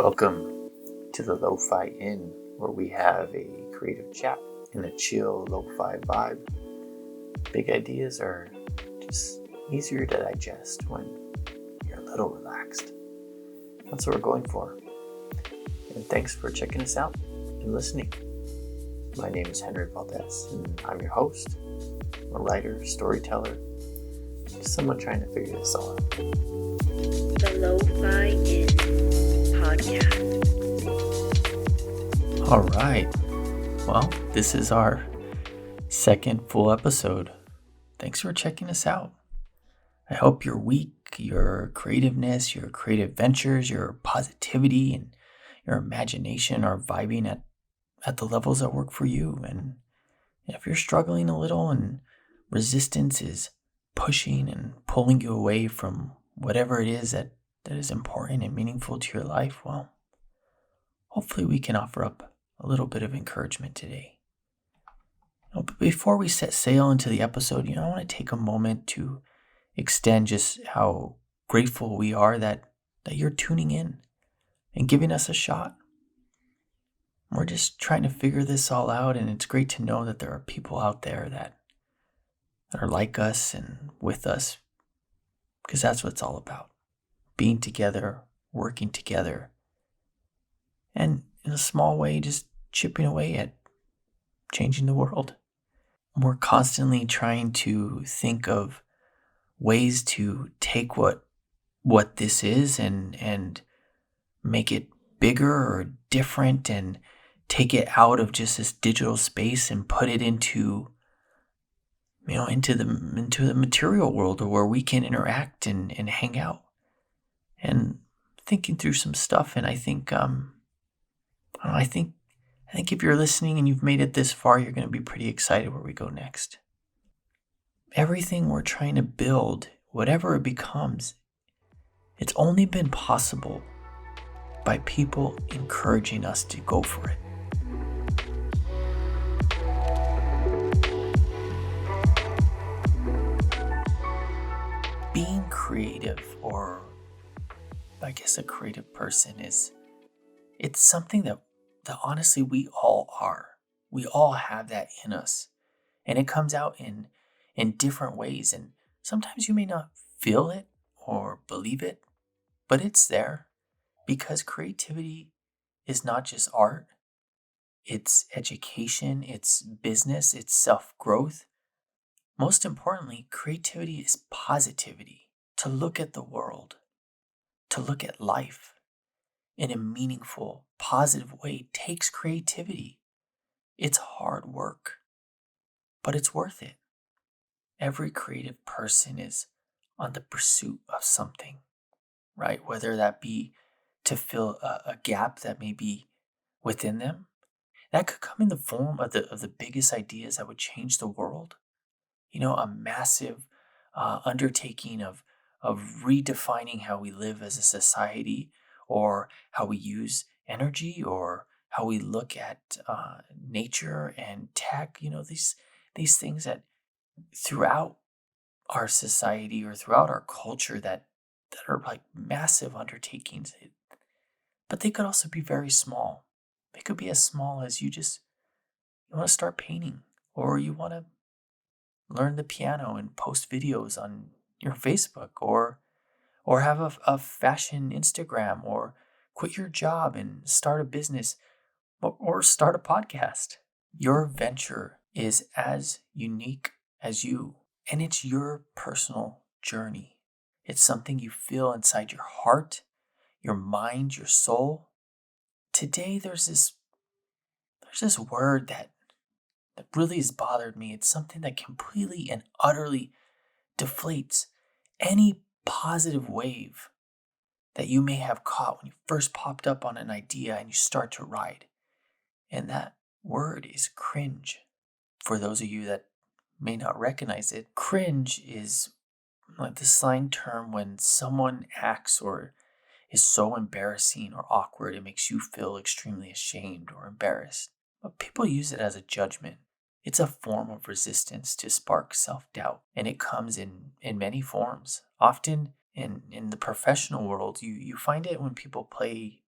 Welcome to the LoFi Inn, where we have a creative chat in a chill lo-fi vibe. Big ideas are just easier to digest when you're a little relaxed. That's what we're going for. And thanks for checking us out and listening. My name is Henry Valdez, and I'm your host. I'm a writer, storyteller, just someone trying to figure this all out. The LoFi Inn podcast. All right. Well, this is our second full episode. Thanks for checking us out. I hope your week, your creativeness, your creative ventures, your positivity, and your imagination are vibing at the levels that work for you. And if you're struggling a little and resistance is pushing and pulling you away from whatever it is that is important and meaningful to your life, well, hopefully we can offer up a little bit of encouragement today. But before we set sail into the episode, I want to take a moment to extend just how grateful we are that you're tuning in and giving us a shot. We're just trying to figure this all out, and it's great to know that there are people out there that are like us and with us, because that's what it's all about. Being together, working together, and in a small way, just chipping away at changing the world. We're constantly trying to think of ways to take what this is and make it bigger or different, and take it out of just this digital space and put it into the material world, where we can interact and hang out. And thinking through some stuff, and I think if you're listening and you've made it this far, you're going to be pretty excited where we go next. Everything we're trying to build, whatever it becomes, it's only been possible by people encouraging us to go for it. Being creative, or I guess a creative person, it's something that honestly we all are. We all have that in us. And it comes out in different ways. And sometimes you may not feel it or believe it, but it's there, because creativity is not just art. It's education, it's business, it's self-growth. Most importantly, creativity is positivity. To look at the world, to look at life in a meaningful, positive way takes creativity. It's hard work, but it's worth it. Every creative person is on the pursuit of something, right? Whether that be to fill a gap that may be within them. That could come in the form of the biggest ideas that would change the world. A massive undertaking of redefining how we live as a society, or how we use energy, or how we look at nature and tech. These things that throughout our society or throughout our culture that are like massive undertakings. But they could also be very small. They could be as small as you want to start painting, or you want to learn the piano and post videos on your Facebook, or have a fashion Instagram, or quit your job and start a business, or start a podcast. Your venture is as unique as you, and it's your personal journey. It's something you feel inside your heart, your mind, your soul. Today, there's this word that really has bothered me. It's something that completely and utterly deflates any positive wave that you may have caught when you first popped up on an idea and you start to ride. And that word is cringe. For those of you that may not recognize it, cringe is like the slang term when someone acts or is so embarrassing or awkward it makes you feel extremely ashamed or embarrassed. But people use it as a judgment. It's a form of resistance to spark self-doubt, and it comes in many forms. Often in the professional world, you find it when people play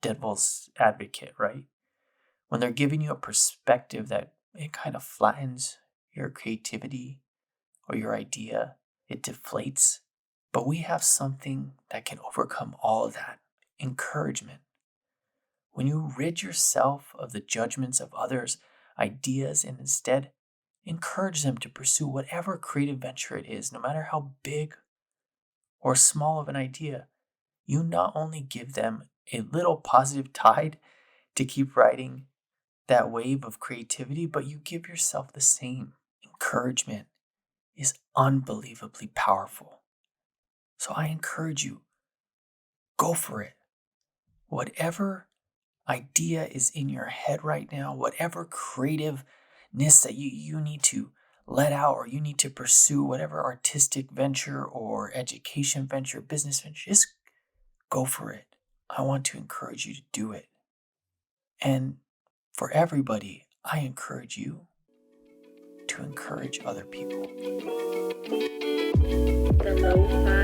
devil's advocate, right? When they're giving you a perspective that it kind of flattens your creativity or your idea, it deflates. But we have something that can overcome all of that: encouragement. When you rid yourself of the judgments of others' ideas and instead encourage them to pursue whatever creative venture it is, no matter how big or small of an idea, you not only give them a little positive tide to keep riding that wave of creativity, but you give yourself the same. Encouragement is unbelievably powerful. So I encourage you, go for it. Whatever idea is in your head right now, whatever creativeness that you need to let out or you need to pursue, whatever artistic venture or education venture, business venture, just go for it. I want to encourage you to do it. And for everybody, I encourage you to encourage other people. The LoFi